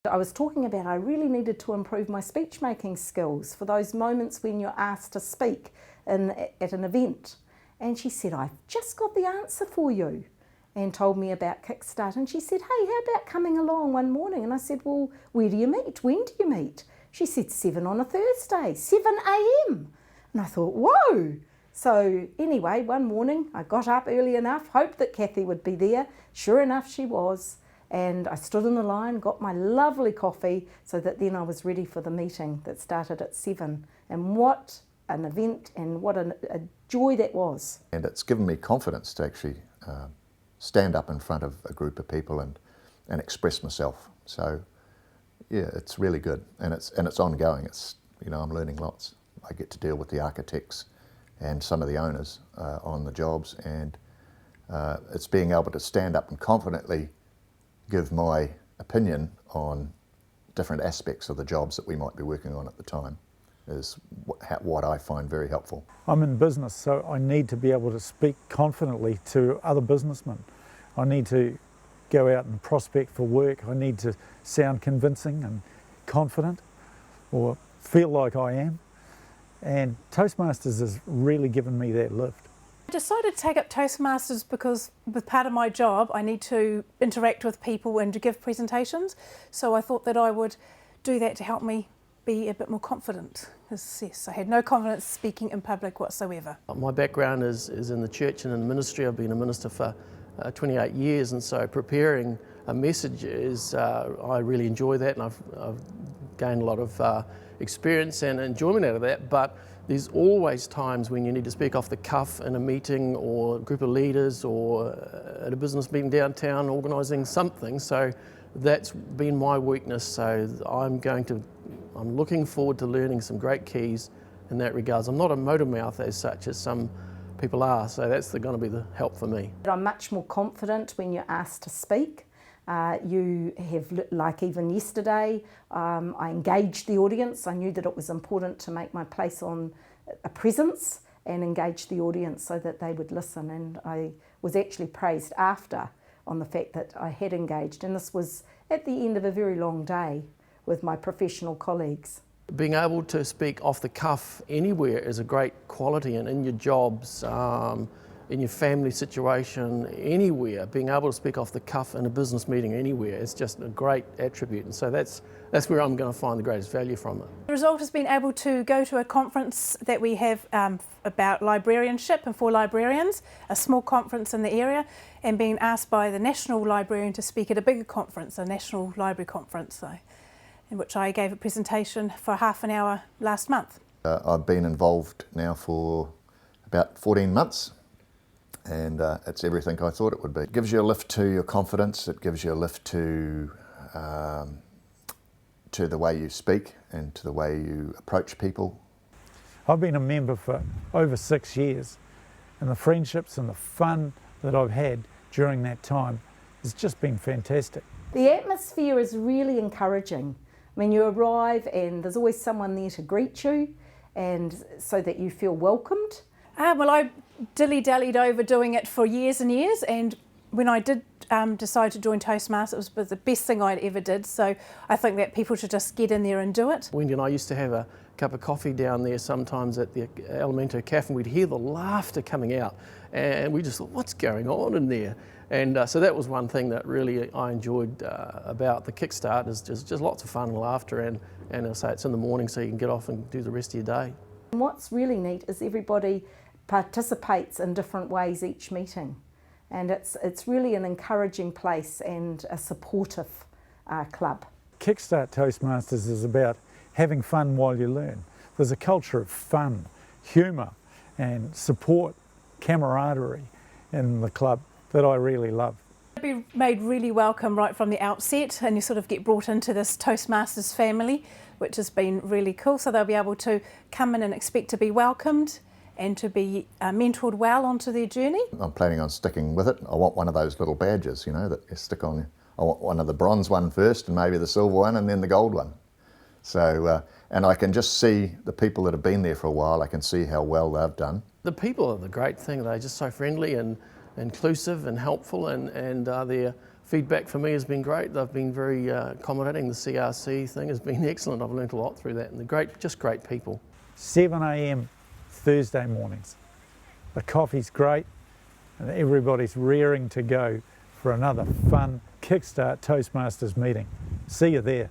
I was talking about I really needed to improve my speech making skills for those moments when you're asked to speak at an event. And she said, I've just got the answer for you, and told me about Kickstart. And she said, hey, how about coming along one morning? And I said, well, where do you meet? When do you meet? She said, 7 on a Thursday, 7 a.m. And I thought, whoa. So anyway, one morning I got up early enough, hoped that Kathy would be there. Sure enough, she was. And I stood in the line, got my lovely coffee, so that then I was ready for the meeting that started at 7. And what an event, and what a joy that was. And it's given me confidence to actually stand up in front of a group of people and express myself. So yeah, it's really good, and it's ongoing. It's, you know, I'm learning lots. I get to deal with the architects and some of the owners on the jobs, and it's being able to stand up and confidently give my opinion on different aspects of the jobs that we might be working on at the time is what I find very helpful. I'm in business, so I need to be able to speak confidently to other businessmen. I need to go out and prospect for work. I need to sound convincing and confident, or feel like I am. And Toastmasters has really given me that lift. I decided to take up Toastmasters because with part of my job I need to interact with people and to give presentations, so I thought that I would do that to help me be a bit more confident, because yes, I had no confidence speaking in public whatsoever. My background is in the church and in the ministry. I've been a minister for 28 years, and so preparing a message is, I really enjoy that, and I've gained a lot of experience and enjoyment out of that, but there's always times when you need to speak off the cuff in a meeting or a group of leaders or at a business meeting downtown organising something, so that's been my weakness. So I'm looking forward to learning some great keys in that regards. I'm not a motor mouth as such as some people are, so that's going to be the help for me. I'm much more confident when you're asked to speak. You have, like even yesterday, I engaged the audience. I knew that it was important to make my place on a presence and engage the audience so that they would listen. And I was actually praised after on the fact that I had engaged. And this was at the end of a very long day with my professional colleagues. Being able to speak off the cuff anywhere is a great quality, and in your jobs, in your family situation, anywhere, being able to speak off the cuff in a business meeting anywhere is just a great attribute, and so that's where I'm going to find the greatest value from it. The result has been able to go to a conference that we have about librarianship and for librarians, a small conference in the area, and being asked by the National Librarian to speak at a bigger conference, a National Library Conference, in which I gave a presentation for half an hour last month. I've been involved now for about 14 months. And it's everything I thought it would be. It gives you a lift to your confidence, it gives you a lift to the way you speak and to the way you approach people. I've been a member for over 6 years, and the friendships and the fun that I've had during that time has just been fantastic. The atmosphere is really encouraging. I mean, you arrive and there's always someone there to greet you, and so that you feel welcomed. Well, I dilly-dallied over doing it for years and years, and when I did decide to join Toastmasters, it was the best thing I'd ever did, so I think that people should just get in there and do it. Wendy and I used to have a cup of coffee down there sometimes at the Alimento Cafe, and we'd hear the laughter coming out, and we just thought, what's going on in there? And so that was one thing that really I enjoyed about the Kickstart, is just lots of fun and laughter, and I'll say it's in the morning so you can get off and do the rest of your day. And what's really neat is everybody participates in different ways each meeting, and it's really an encouraging place and a supportive club. Kickstart Toastmasters is about having fun while you learn. There's a culture of fun, humour and support, camaraderie in the club that I really love. Be made really welcome right from the outset, and you sort of get brought into this Toastmasters family, which has been really cool. So they'll be able to come in and expect to be welcomed and to be mentored well onto their journey. I'm planning on sticking with it. I want one of those little badges, you know, that you stick on. I want one of the bronze one first, and maybe the silver one, and then the gold one. So, and I can just see the people that have been there for a while, I can see how well they've done. The people are the great thing. They're just so friendly, and inclusive and helpful, and their feedback for me has been great. They've been very accommodating. The CRC thing has been excellent. I've learnt a lot through that, and they're just great people. 7 a.m. Thursday mornings. The coffee's great and everybody's raring to go for another fun Kickstart Toastmasters meeting. See you there.